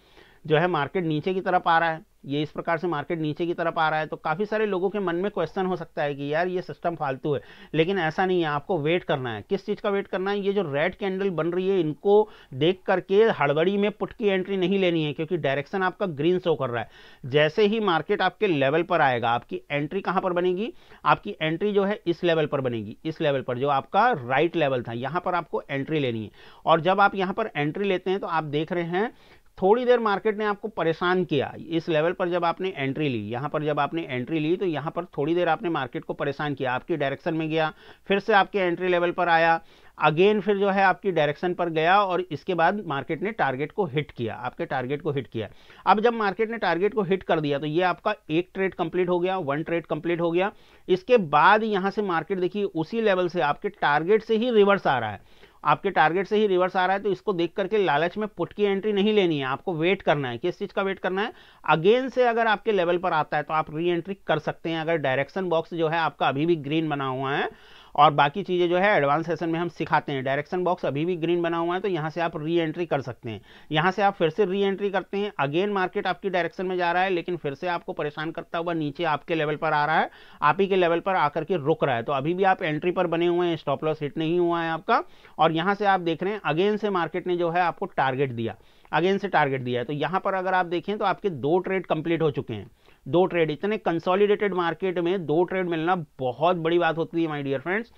जो है मार्केट नीचे की तरफ आ रहा है, ये इस प्रकार से मार्केट नीचे की तरफ आ रहा है। तो काफी सारे लोगों के मन में क्वेश्चन हो सकता है कि यार ये सिस्टम फालतू है, लेकिन ऐसा नहीं है। आपको वेट करना है। किस चीज का वेट करना है, ये जो रेड कैंडल बन रही है इनको देख करके हड़बड़ी में पुट की एंट्री नहीं लेनी है, क्योंकि डायरेक्शन आपका ग्रीन शो कर रहा है। जैसे ही मार्केट आपके लेवल पर आएगा, आपकी एंट्री कहां पर बनेगी, आपकी एंट्री जो है इस लेवल पर बनेगी, इस लेवल पर जो आपका राइट लेवल था, यहां पर आपको एंट्री लेनी है। और जब आप यहां पर एंट्री लेते हैं तो आप देख रहे हैं थोड़ी देर मार्केट ने आपको परेशान किया। इस लेवल पर जब आपने एंट्री ली, यहां पर जब आपने एंट्री ली तो यहां पर थोड़ी देर आपने मार्केट को परेशान किया, आपकी डायरेक्शन में गया, फिर से आपके एंट्री लेवल पर आया, अगेन फिर जो है आपकी डायरेक्शन पर गया, और इसके बाद मार्केट ने टारगेट को हिट किया, आपके टारगेट को हिट किया। अब जब मार्केट ने टारगेट को हिट कर दिया तो ये आपका एक ट्रेड कंप्लीट हो गया, वन ट्रेड कंप्लीट हो गया। इसके बाद यहां से मार्केट देखिए उसी लेवल से आपके टारगेट से ही रिवर्स आ रहा है, आपके टारगेट से ही रिवर्स आ रहा है। तो इसको देख करके लालच में पुट की एंट्री नहीं लेनी है, आपको वेट करना है। किस चीज का वेट करना है, अगेन से अगर आपके लेवल पर आता है तो आप री एंट्री कर सकते हैं, अगर डायरेक्शन बॉक्स जो है आपका अभी भी ग्रीन बना हुआ है। और बाकी चीजें जो है एडवांस सेशन में हम सिखाते हैं। डायरेक्शन बॉक्स अभी भी ग्रीन बना हुआ है तो यहां से आप री एंट्री कर सकते हैं। यहां से आप फिर से री एंट्री करते हैं, अगेन मार्केट आपकी डायरेक्शन में जा रहा है, लेकिन फिर से आपको परेशान करता हुआ नीचे आपके लेवल पर आ रहा है, आप ही के लेवल पर आकर के रुक रहा है। तो अभी भी आप एंट्री पर बने हुए हैं, स्टॉप लॉस हिट नहीं हुआ है आपका। और यहां से आप देख रहे हैं अगेन से मार्केट ने जो है आपको टारगेट दिया, अगेन से टारगेट दिया है। तो यहां पर अगर आप देखें तो आपके 2 ट्रेड कंप्लीट हो चुके हैं। 2 ट्रेड, इतने कंसोलिडेटेड मार्केट में 2 ट्रेड मिलना बहुत बड़ी बात होती है my dear friends.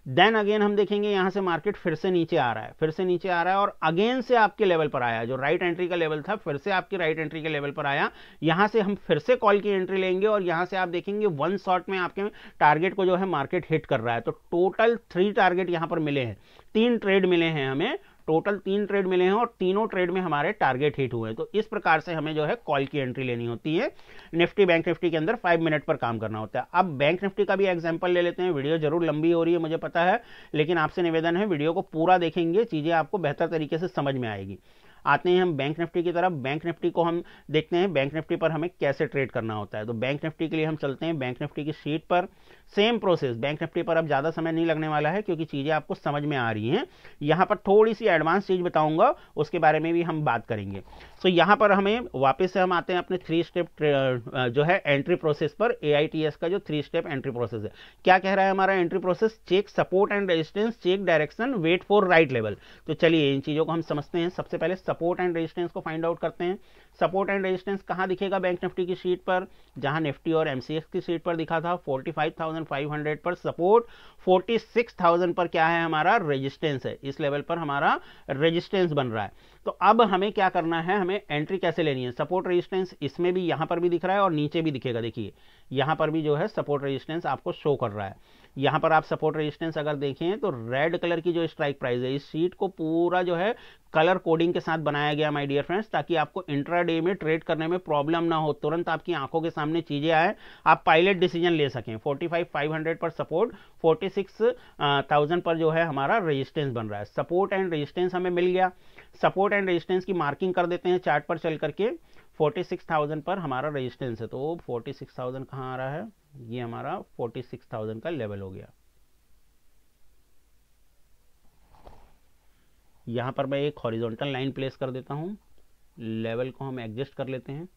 Then again हम देखेंगे यहां से मार्केट फिर से नीचे आ रहा है, फिर से नीचे आ रहा है, और अगेन से आपके लेवल पर आया, जो राइट एंट्री का लेवल था फिर से आपकी राइट एंट्री के लेवल पर आया। यहां से हम फिर से कॉल की एंट्री लेंगे, और यहां से आप देखेंगे वन शॉट में आपके टारगेट को जो है मार्केट हिट कर रहा है। तो टोटल 3 टारगेट यहां पर मिले हैं, 3 ट्रेड मिले हैं हमें, टोटल 3 ट्रेड मिले हैं, और तीनों ट्रेड में हमारे टारगेट हिट हुए हैं। तो इस प्रकार से हमें जो है कॉल की एंट्री लेनी होती है। निफ्टी बैंक निफ्टी के अंदर 5 मिनट पर काम करना होता है। अब बैंक निफ्टी का भी एग्जांपल ले लेते हैं। वीडियो जरूर लंबी हो रही है मुझे पता है, लेकिन आपसे निवेदन है वीडियो को पूरा देखेंगे, चीजें आपको बेहतर तरीके से समझ में आएगी। आते हैं हम बैंक निफ्टी की तरफ। बैंक निफ्टी को हम देखते हैं बैंक निफ्टी पर हमें कैसे ट्रेड करना होता है। तो बैंक निफ्टी के लिए हम चलते हैं बैंक निफ्टी की शीट पर। सेम प्रोसेस, बैंक निफ्टी पर अब ज्यादा समय नहीं लगने वाला है क्योंकि चीजें आपको समझ में आ रही हैं। यहां पर थोड़ी सी एडवांस चीज बताऊंगा, उसके बारे में भी हम बात करेंगे। तो यहां पर हमें वापस से हम आते हैं अपने 3 स्टेप जो है एंट्री प्रोसेस पर। AITS का जो 3 स्टेप एंट्री प्रोसेस है, क्या कह रहा है हमारा entry process, check support and resistance, check direction, wait for right level. तो चलिए इन चीजों को हम समझते हैं। सबसे पहले सपोर्ट एंड रेजिस्टेंस को फाइंड आउट करते हैं। सपोर्ट एंड रेजिस्टेंस कहां दिखेगा बैंक निफ्टी की शीट पर, जहां निफ्टी और MCX की शीट पर दिखा था 45,500 पर सपोर्ट, 46,000 पर क्या है हमारा रेजिस्टेंस है। इस लेवल पर हमारा रेजिस्टेंस बन रहा है। तो अब हमें क्या करना है, हमें एंट्री कैसे लेनी है। सपोर्ट रेजिस्टेंस इसमें भी यहां पर भी दिख रहा है और नीचे भी दिखेगा। देखिए यहां पर भी जो है सपोर्ट रेजिस्टेंस आपको शो कर रहा है। यहाँ पर आप सपोर्ट रेजिस्टेंस अगर देखें तो रेड कलर की जो स्ट्राइक प्राइस है, इस शीट को पूरा जो है कलर कोडिंग के साथ बनाया गया माय डियर फ्रेंड्स, ताकि आपको इंट्राडे में ट्रेड करने में प्रॉब्लम ना हो, तुरंत आपकी आंखों के सामने चीजें आए, आप पायलट डिसीजन ले सकें। 45,500 पर सपोर्ट, 46,000 पर जो है हमारा रेजिस्टेंस बन रहा है। सपोर्ट एंड रेजिस्टेंस हमें मिल गया। सपोर्ट एंड रेजिस्टेंस की मार्किंग कर देते हैं चार्ट पर चल करके। 46,000 पर हमारा रेजिस्टेंस है, तो 46,000 कहाँ आ रहा है, ये हमारा 46,000 का लेवल हो गया। यहां पर मैं एक हॉरिजॉन्टल लाइन प्लेस कर देता हूं, लेवल को हम एडजस्ट कर लेते हैं।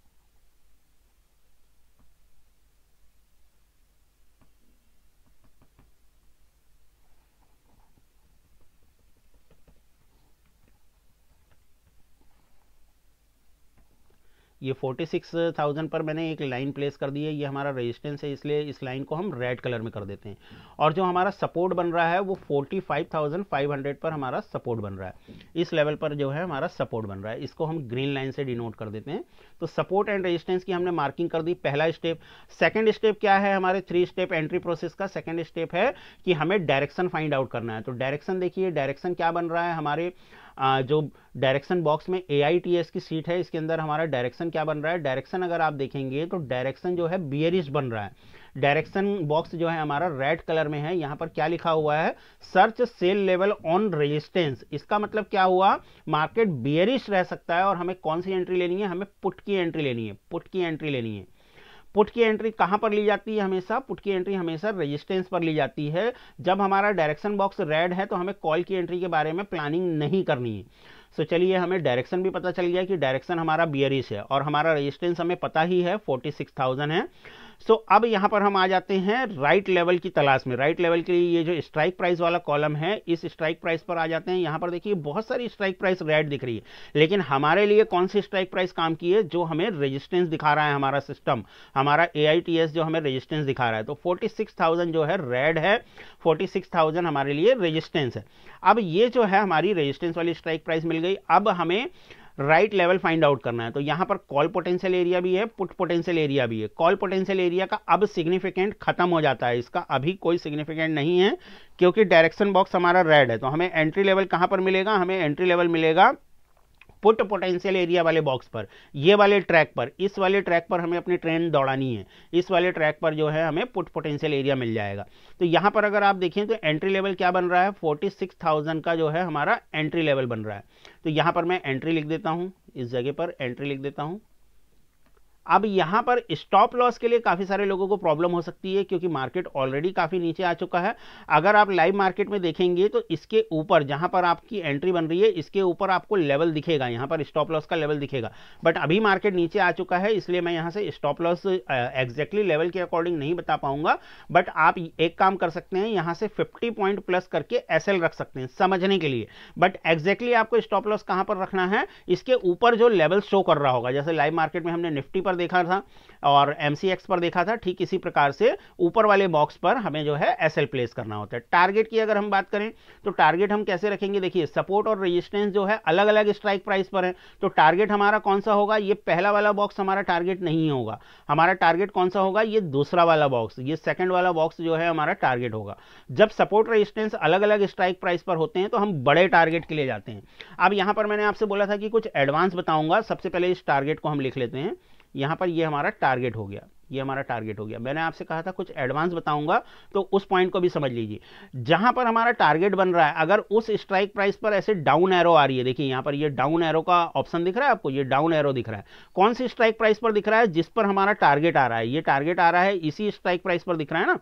ये 46,000 पर मैंने एक लाइन प्लेस कर दी है, ये हमारा रेजिस्टेंस है, इसलिए इस लाइन को हम रेड कलर में कर देते हैं। और जो हमारा सपोर्ट बन रहा है वो 45,500 पर हमारा सपोर्ट बन रहा है। इस लेवल पर जो है हमारा सपोर्ट बन रहा है, इसको हम ग्रीन लाइन से डिनोट कर देते हैं। तो सपोर्ट एंड रेजिस्टेंस की हमने मार्किंग कर दी, पहला स्टेप। सेकेंड स्टेप क्या है हमारे 3 स्टेप एंट्री प्रोसेस का? सेकेंड स्टेप है कि हमें डायरेक्शन फाइंड आउट करना है। तो डायरेक्शन देखिए, डायरेक्शन क्या बन रहा है हमारे जो डायरेक्शन बॉक्स में AITS की सीट है, इसके अंदर हमारा डायरेक्शन क्या बन रहा है? डायरेक्शन अगर आप देखेंगे तो डायरेक्शन जो है बियरिश बन रहा है। डायरेक्शन बॉक्स जो है हमारा रेड कलर में है, यहां पर क्या लिखा हुआ है? Search sell level on resistance. इसका मतलब क्या हुआ? मार्केट बियरिश रह सकता है और हमें कौन सी एंट्री लेनी है? हमें पुट की एंट्री लेनी है, पुट की एंट्री लेनी है। पुट की एंट्री कहां पर ली जाती है? हमेशा पुट की एंट्री हमेशा रेजिस्टेंस पर ली जाती है। जब हमारा डायरेक्शन बॉक्स रेड है तो हमें कॉल की एंट्री के बारे में प्लानिंग नहीं करनी है। सो चलिए, हमें डायरेक्शन भी पता चल गया कि डायरेक्शन हमारा बियरिश है और हमारा रेजिस्टेंस हमें पता ही है 46,000 है। सो अब यहां पर हम आ जाते हैं राइट लेवल की तलाश में। राइट लेवल के लिए ये जो स्ट्राइक प्राइस वाला कॉलम है, इस स्ट्राइक प्राइस पर आ जाते हैं। यहां पर देखिए बहुत सारी स्ट्राइक प्राइस रेड दिख रही है, लेकिन हमारे लिए कौन सी स्ट्राइक प्राइस काम की है? जो हमें रेजिस्टेंस दिखा रहा है हमारा सिस्टम, हमारा AITS जो हमें रेजिस्टेंस दिखा रहा है। तो 46,000 जो है रेड है, 46,000 हमारे लिए रेजिस्टेंस है। अब ये जो है हमारी रेजिस्टेंस वाली स्ट्राइक प्राइस मिल गई। अब हमें राइट लेवल फाइंड आउट करना है। तो यहां पर कॉल पोटेंशियल एरिया भी है, पुट पोटेंशियल एरिया भी है। कॉल पोटेंशियल एरिया का अब सिग्निफिकेंट खत्म हो जाता है, इसका अभी कोई सिग्निफिकेंट नहीं है क्योंकि डायरेक्शन बॉक्स हमारा रेड है। तो हमें एंट्री लेवल कहां पर मिलेगा? हमें एंट्री लेवल मिलेगा पुट पोटेंशियल एरिया वाले बॉक्स पर, ये वाले ट्रैक पर। इस वाले ट्रैक पर हमें अपनी ट्रेन दौड़ानी है, इस वाले ट्रैक पर जो है हमें पुट पोटेंशियल एरिया मिल जाएगा। तो यहां पर अगर आप देखें तो एंट्री लेवल क्या बन रहा है? 46,000 का जो है हमारा एंट्री लेवल बन रहा है। तो यहां पर मैं एंट्री लिख देता हूं, इस जगह पर एंट्री लिख देता हूं। अब यहां पर स्टॉप लॉस के लिए काफी सारे लोगों को प्रॉब्लम हो सकती है क्योंकि मार्केट ऑलरेडी काफी नीचे आ चुका है। अगर आप लाइव मार्केट में देखेंगे तो इसके ऊपर जहां पर आपकी एंट्री बन रही है, इसके ऊपर आपको लेवल दिखेगा, यहां पर स्टॉप लॉस का लेवल दिखेगा। बट अभी मार्केट नीचे आ चुका है, इसलिए मैं यहां से स्टॉप लॉस एग्जैक्टली लेवल के अकॉर्डिंग नहीं बता पाऊंगा। बट आप एक काम कर सकते हैं, यहां से 50 पॉइंट प्लस करके SL रख सकते हैं समझने के लिए। बट एग्जैक्टली आपको स्टॉप लॉस कहां पर रखना है? इसके ऊपर जो लेवल शो कर रहा होगा। जैसे लाइव मार्केट में हमने निफ्टी पर देखा था और MCX पर देखा था, ठीक इसी प्रकार से ऊपर वाले बॉक्स पर हमें जो है SL प्लेस करना होता है। टारगेट की अगर हम बात करें तो टारगेट हम कैसे रखेंगे? देखिए, सपोर्ट और रेजिस्टेंस जो है अलग अलग स्ट्राइक प्राइस पर है, तो टारगेट हमारा कौन सा होगा? ये पहला वाला बॉक्स हमारा टारगेट नहीं होगा। हमारा टारगेट कौन सा होगा? ये दूसरा वाला बॉक्स, ये सेकंड वाला बॉक्स जो है हमारा टारगेट होगा। जब सपोर्ट रेजिस्टेंस अलग अलग स्ट्राइक प्राइस पर होते हैं तो हम बड़े टारगेट के लिए जाते हैं। अब यहां पर मैंने आपसे बोला था कि कुछ एडवांस बताऊंगा, सबसे पहले इस टारगेट को हम लिख लेते हैं। यहां पर ये हमारा टारगेट हो गया, ये हमारा टारगेट हो गया। मैंने आपसे कहा था कुछ एडवांस बताऊंगा, तो उस पॉइंट को भी समझ लीजिए। जहां पर हमारा टारगेट बन रहा है, अगर उस स्ट्राइक प्राइस पर ऐसे डाउन एरो आ रही है, देखिए यहां पर ये डाउन एरो का ऑप्शन दिख रहा है आपको, ये डाउन एरो दिख रहा है। कौन सी स्ट्राइक प्राइस पर दिख रहा है? जिस पर हमारा टारगेट आ रहा है, ये टारगेट आ रहा है इसी स्ट्राइक प्राइस पर दिख रहा है ना,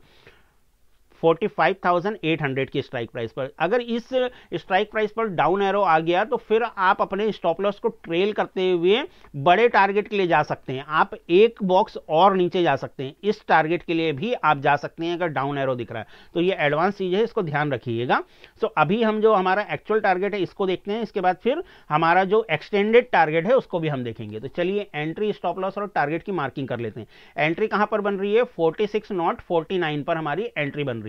45,800 की स्ट्राइक प्राइस पर। अगर इस स्ट्राइक प्राइस पर डाउन एरो आ गया तो फिर आप अपने स्टॉप लॉस को ट्रेल करते हुए बड़े टारगेट के लिए जा सकते हैं। आप एक बॉक्स और नीचे जा सकते हैं, इस टारगेट के लिए भी आप जा सकते हैं अगर डाउन एरो दिख रहा है। तो ये एडवांस चीज है, इसको ध्यान रखिएगा। सो अभी हम जो हमारा एक्चुअल टारगेट है इसको देखते हैं, इसके बाद फिर हमारा जो एक्सटेंडेड टारगेट है उसको भी हम देखेंगे। तो चलिए एंट्री, स्टॉप लॉस और टारगेट की मार्किंग कर लेते हैं। एंट्री कहां पर बन रही है? 46.49 पर हमारी एंट्री बन रही है।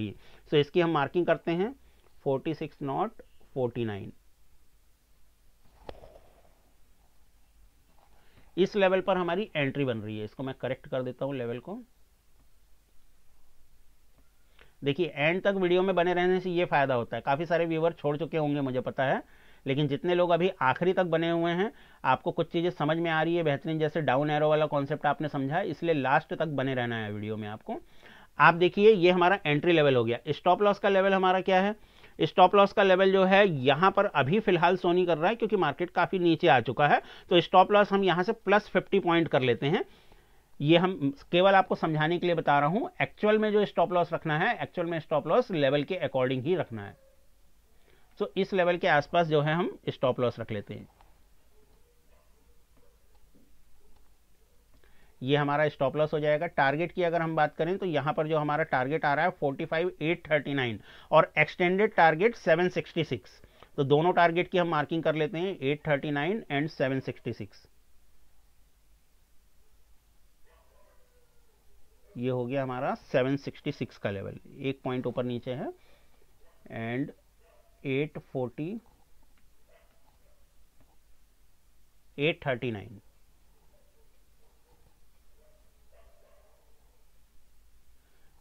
तो इसकी हम मार्किंग करते हैं 46.49। इस लेवल पर हमारी एंट्री बन रही है। इसको मैं करेक्ट कर देता हूं लेवल को। देखिए एंड तक वीडियो में बने रहने से ये फायदा होता है, काफ़ी सारे व्यूअर छोड़ चुके होंगे मुझे पता है, लेकिन जितने लोग अभी आखिरी तक बने हुए हैं आपको कुछ चीज़ें समझ में आ रही है बेहतरीन, जैसे डाउन एरो वाला कॉन्सेप्ट आपने समझा है, इसलिए लास्ट तक बने रहना है वीडियो में आपको। आप देखिए ये हमारा एंट्री लेवल हो गया। स्टॉप लॉस का लेवल हमारा क्या है? स्टॉप लॉस का लेवल जो है यहां पर अभी फिलहाल शो नहीं कर रहा है क्योंकि मार्केट काफी नीचे आ चुका है, तो स्टॉप लॉस हम यहां से +50 पॉइंट कर लेते हैं। ये हम केवल आपको समझाने के लिए बता रहा हूं, एक्चुअल में जो स्टॉप लॉस रखना है, एक्चुअल में स्टॉप लॉस लेवल के अकॉर्डिंग ही रखना है। तो इस लेवल के आसपास जो है हम स्टॉप लॉस रख लेते हैं। ये हमारा स्टॉप लॉस हो जाएगा। टारगेट की अगर हम बात करें तो यहां पर जो हमारा टारगेट आ रहा है 45,839 और एक्सटेंडेड टारगेट 766, तो दोनों टारगेट की हम मार्किंग कर लेते हैं, 839 एंड 766। ये हो गया हमारा 766 का लेवल, एक पॉइंट ऊपर नीचे है, एंड 839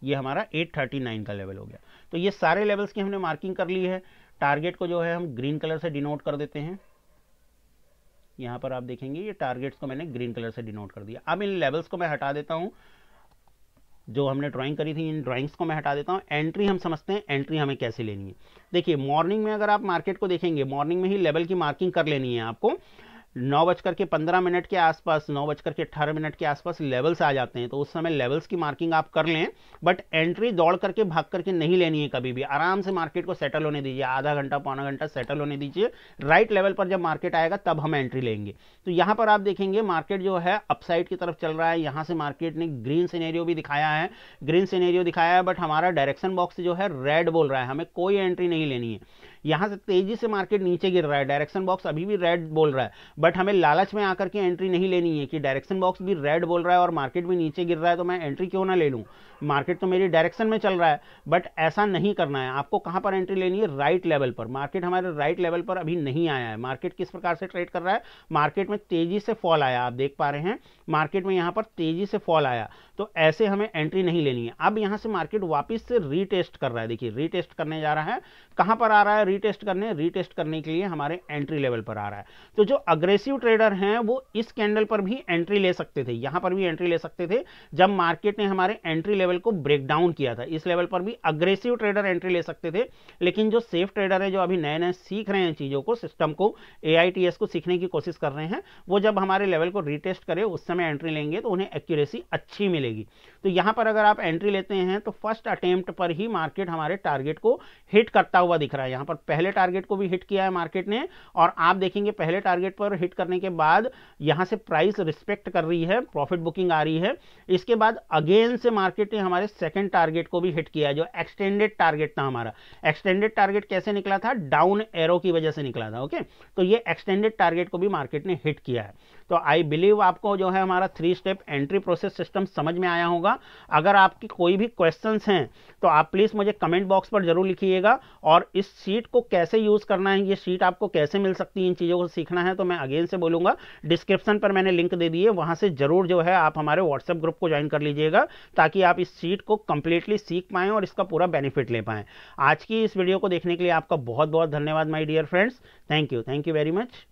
ये हमारा 839 का लेवल हो गया। तो ये सारे लेवल्स की हमने मार्किंग कर ली है। टारगेट को जो है हम ग्रीन कलर से डिनोट कर देते हैं। यहां पर आप देखेंगे ये टारगेट्स को मैंने ग्रीन कलर से डिनोट कर दिया। अब इन लेवल्स को मैं हटा देता हूं, जो हमने ड्राइंग करी थी इन ड्राइंग्स को मैं हटा देता हूं। एंट्री हम समझते हैं, एंट्री हमें कैसे लेनी है। देखिए मॉर्निंग में अगर आप मार्केट को देखेंगे, मॉर्निंग में ही लेवल की मार्किंग कर लेनी है आपको। 9:15 के आसपास, 9:18 के आसपास लेवल्स आ जाते हैं, तो उस समय लेवल्स की मार्किंग आप कर लें, बट एंट्री दौड़ करके भाग करके नहीं लेनी है कभी भी। आराम से मार्केट को सेटल होने दीजिए, आधा घंटा पौना घंटा सेटल होने दीजिए। राइट लेवल पर जब मार्केट आएगा तब हम एंट्री लेंगे। तो यहां पर आप देखेंगे मार्केट जो है अपसाइड की तरफ चल रहा है। यहां से मार्केट ने ग्रीन सिनेरियो भी दिखाया है, ग्रीन सिनेरियो दिखाया है, बट हमारा डायरेक्शन बॉक्स जो है रेड बोल रहा है, हमें कोई एंट्री नहीं लेनी है। यहां से तेजी से मार्केट नीचे गिर रहा है, डायरेक्शन बॉक्स अभी भी रेड बोल रहा है, बट हमें लालच में आकर के एंट्री नहीं लेनी है कि डायरेक्शन बॉक्स भी रेड बोल रहा है और मार्केट भी नीचे गिर रहा है, तो मैं एंट्री क्यों ना ले लूं, मार्केट तो मेरी डायरेक्शन में चल रहा है। बट ऐसा नहीं करना है आपको। कहां पर एंट्री लेनी है? राइट लेवल पर। मार्केट हमारे राइट लेवल पर अभी नहीं आया है। मार्केट किस प्रकार से ट्रेड कर रहा है? मार्केट में तेजी से फॉल आया, आप देख पा रहे हैं मार्केट में यहां पर तेजी से फॉल आया, तो ऐसे हमें एंट्री नहीं लेनी है। अब यहां से मार्केट वापस से रीटेस्ट कर रहा है। देखिए रीटेस्ट करने जा रहा है, कहां पर आ रहा है रीटेस्ट करने? रीटेस्ट करने के लिए हमारे एंट्री लेवल पर आ रहा है। तो जो अग्रेसिव ट्रेडर हैं वो इस कैंडल पर भी एंट्री ले सकते थे, यहां पर भी एंट्री ले सकते थे जब मार्केट ने हमारे एंट्री लेवल को ब्रेक डाउन किया था। इस लेवल पर भी अग्रेसिव ट्रेडर एंट्री ले सकते थे, लेकिन जो सेफ ट्रेडर है, जो अभी नए नए सीख रहे हैं चीजों को, सिस्टम को, AITS को सीखने की कोशिश कर रहे हैं, वो जब हमारे लेवल को रीटेस्ट करे उस समय एंट्री लेंगे तो उन्हें एक्यूरेसी अच्छी मिलेगी। तो यहां पर अगर आप एंट्री लेते हैं तो फर्स्ट अटेम्प्ट पर ही मार्केट हमारे टारगेट को हिट करता हुआ दिख रहा है। यहां पर पहले टारगेट को भी हिट किया है मार्केट ने, और आप देखेंगे पहले टारगेट पर हिट करने के बाद यहां से प्राइस रिस्पेक्ट कर रही है, प्रॉफिट बुकिंग आ रही है। इसके बाद अगेन से मार्केट ने हमारे सेकंड टारगेट को भी हिट किया है, जो एक्सटेंडेड टारगेट था हमारा। एक्सटेंडेड टारगेट कैसे निकला था? डाउन एरो की वजह से निकला था। ओके, तो ये एक्सटेंडेड टारगेट को भी मार्केट ने हिट किया है। तो आई बिलीव आपको जो है हमारा 3 स्टेप एंट्री प्रोसेस सिस्टम समझ में आया होगा। अगर आपकी कोई भी क्वेश्चंस हैं तो आप प्लीज मुझे कमेंट बॉक्स पर जरूर लिखिएगा, और इस शीट को कैसे यूज करना है, ये शीट आपको कैसे मिल सकती है, इन चीजों को सीखना है तो मैं अगेन से बोलूंगा, डिस्क्रिप्शन पर मैंने लिंक दे दी है, वहां से जरूर जो है आप हमारे व्हाट्सएप ग्रुप को ज्वाइन कर लीजिएगा, ताकि आप इस शीट को कंप्लीटली सीख पाएं और इसका पूरा बेनिफिट ले पाएं। आज की इस वीडियो को देखने के लिए आपका बहुत बहुत धन्यवाद my dear friends. Thank you very much.